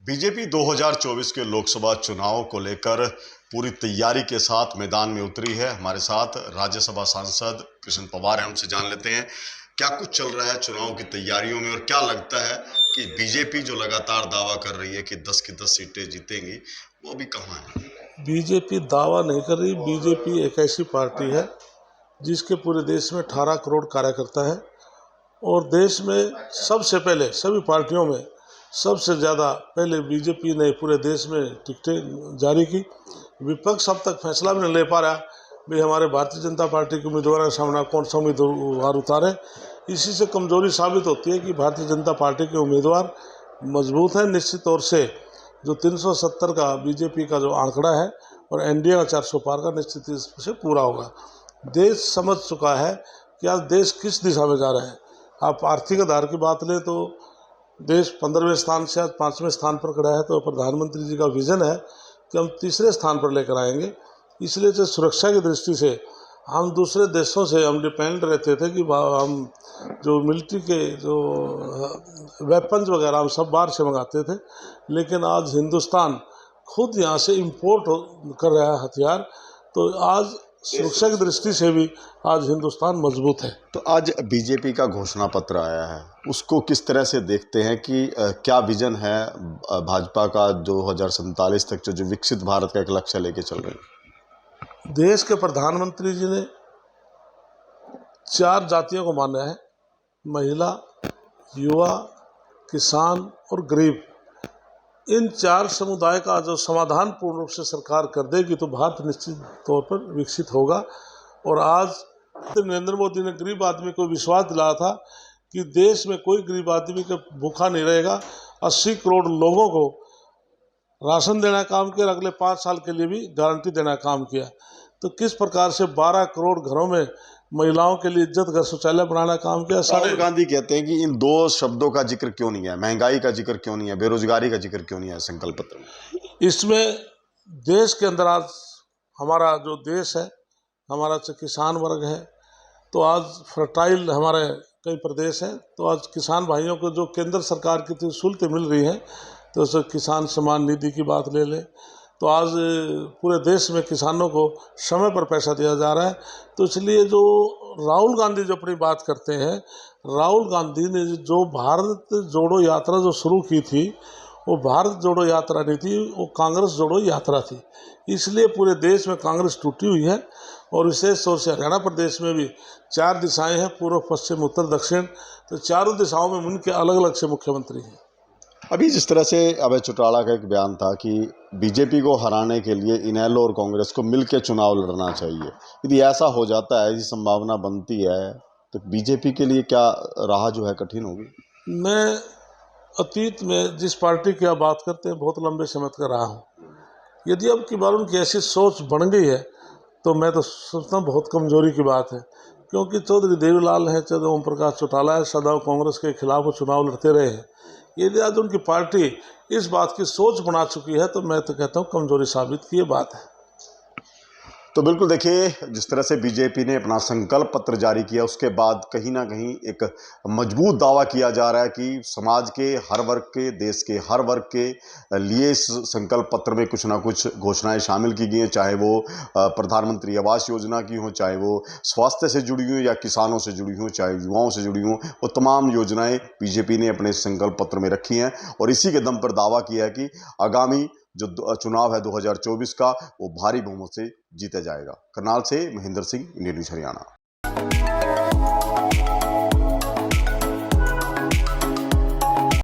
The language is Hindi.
बीजेपी 2024 के लोकसभा चुनाव को लेकर पूरी तैयारी के साथ मैदान में उतरी है। हमारे साथ राज्यसभा सांसद कृष्ण पवार हैं, उनसे जान लेते हैं क्या कुछ चल रहा है चुनाव की तैयारियों में और क्या लगता है कि बीजेपी जो लगातार दावा कर रही है कि 10 की 10 सीटें जीतेंगी, वो भी कहाँ है? बीजेपी दावा नहीं कर रही। बीजेपी एक ऐसी पार्टी है जिसके पूरे देश में 18 करोड़ कार्यकर्ता है और देश में सबसे पहले सभी पार्टियों में सबसे ज़्यादा पहले बीजेपी ने पूरे देश में टिकटें जारी की। विपक्ष अब तक फैसला भी नहीं ले पा रहा भाई हमारे भारतीय जनता पार्टी के उम्मीदवार का सामना कौन सा उम्मीदवार उतारे। इसी से कमजोरी साबित होती है कि भारतीय जनता पार्टी के उम्मीदवार मजबूत हैं। निश्चित तौर से जो 370 का बीजेपी का जो आंकड़ा है और एनडीए का 400 पार का निश्चित से पूरा होगा। देश समझ चुका है कि आज देश किस दिशा में जा रहा है। आप आर्थिक आधार की बात लें तो देश 15वें स्थान से आज 5वें स्थान पर खड़ा है, तो प्रधानमंत्री जी का विज़न है कि हम तीसरे स्थान पर लेकर आएंगे। इसलिए जो सुरक्षा की दृष्टि से हम दूसरे देशों से हम डिपेंड रहते थे कि हम जो मिलिट्री के जो वेपन्स वगैरह हम सब बाहर से मंगाते थे, लेकिन आज हिंदुस्तान खुद यहाँ से इंपोर्ट कर रहा है हथियार। तो आज सुरक्षा की दृष्टि से भी आज हिंदुस्तान मजबूत है। तो आज बीजेपी का घोषणा पत्र आया है, उसको किस तरह से देखते हैं कि क्या विजन है भाजपा का 2047 तक जो विकसित भारत का एक लक्ष्य लेके चल रहे हैं? देश के प्रधानमंत्री जी ने 4 जातियों को माना है: महिला, युवा, किसान और गरीब। इन 4 समुदाय का जो समाधान पूर्ण रूप से सरकार कर देगी तो भारत निश्चित तौर पर विकसित होगा। और आज नरेंद्र मोदी ने गरीब आदमी को विश्वास दिलाया था कि देश में कोई गरीब आदमी का भूखा नहीं रहेगा। 80 करोड़ लोगों को राशन देना काम किया और अगले 5 साल के लिए भी गारंटी देना काम किया। तो किस प्रकार से 12 करोड़ घरों में महिलाओं के लिए इज्जत घर शौचालय बनाना काम किया। राहुल गांधी कहते हैं कि इन 2 शब्दों का जिक्र क्यों नहीं है, महंगाई का जिक्र क्यों नहीं है, बेरोजगारी का जिक्र क्यों नहीं है संकल्प पत्र में? इसमें देश के अंदर आज हमारा जो देश है, हमारा किसान वर्ग है, तो आज फर्टाइल हमारे कई प्रदेश हैं, तो आज किसान भाइयों को जो केंद्र सरकार की सहूलतें मिल रही हैं, तो उसे किसान सम्मान निधि की बात ले लें तो आज पूरे देश में किसानों को समय पर पैसा दिया जा रहा है। तो इसलिए जो राहुल गांधी जो अपनी बात करते हैं, राहुल गांधी ने जो भारत जोड़ो यात्रा जो शुरू की थी, वो भारत जोड़ो यात्रा नहीं थी, वो कांग्रेस जोड़ो यात्रा थी। इसलिए पूरे देश में कांग्रेस टूटी हुई है और विशेष तौर से हरियाणा प्रदेश में भी 4 दिशाएं हैं, पूर्व, पश्चिम, उत्तर, दक्षिण। तो चारों दिशाओं में उनके अलग अलग से मुख्यमंत्री हैं। अभी जिस तरह से अभय चौटाला का एक बयान था कि बीजेपी को हराने के लिए इनेलो और कांग्रेस को मिलकर चुनाव लड़ना चाहिए, यदि ऐसा हो जाता है, ऐसी संभावना बनती है, तो बीजेपी के लिए क्या राह जो है कठिन होगी? मैं अतीत में जिस पार्टी की आप बात करते हैं बहुत लंबे समय तक रहा हूँ। यदि अब की बार उनकी ऐसी सोच बन गई है तो मैं तो सोचता हूँ बहुत कमजोरी की बात है, क्योंकि चौधरी देवीलाल है, चाहे ओम प्रकाश चौटाला है, सदैव कांग्रेस के खिलाफ वो चुनाव लड़ते रहे हैं। यदि आज उनकी पार्टी इस बात की सोच बना चुकी है तो मैं तो कहता हूँ कमजोरी साबित की ये बात है। तो बिल्कुल देखिए, जिस तरह से बीजेपी ने अपना संकल्प पत्र जारी किया, उसके बाद कहीं ना कहीं एक मजबूत दावा किया जा रहा है कि समाज के हर वर्ग के, देश के हर वर्ग के लिए इस संकल्प पत्र में कुछ ना कुछ घोषणाएं शामिल की गई हैं, चाहे वो प्रधानमंत्री आवास योजना की हो, चाहे वो स्वास्थ्य से जुड़ी हुई या किसानों से जुड़ी हुई, चाहे युवाओं से जुड़ी हुई, वो तमाम योजनाएं बीजेपी ने अपने संकल्प पत्र में रखी हैं। और इसी के दम पर दावा किया है कि आगामी जो चुनाव है 2024 का, वो भारी बहुमत से जीता जाएगा। करनाल से महेंद्र सिंह, इंडियन न्यूज़ हरियाणा।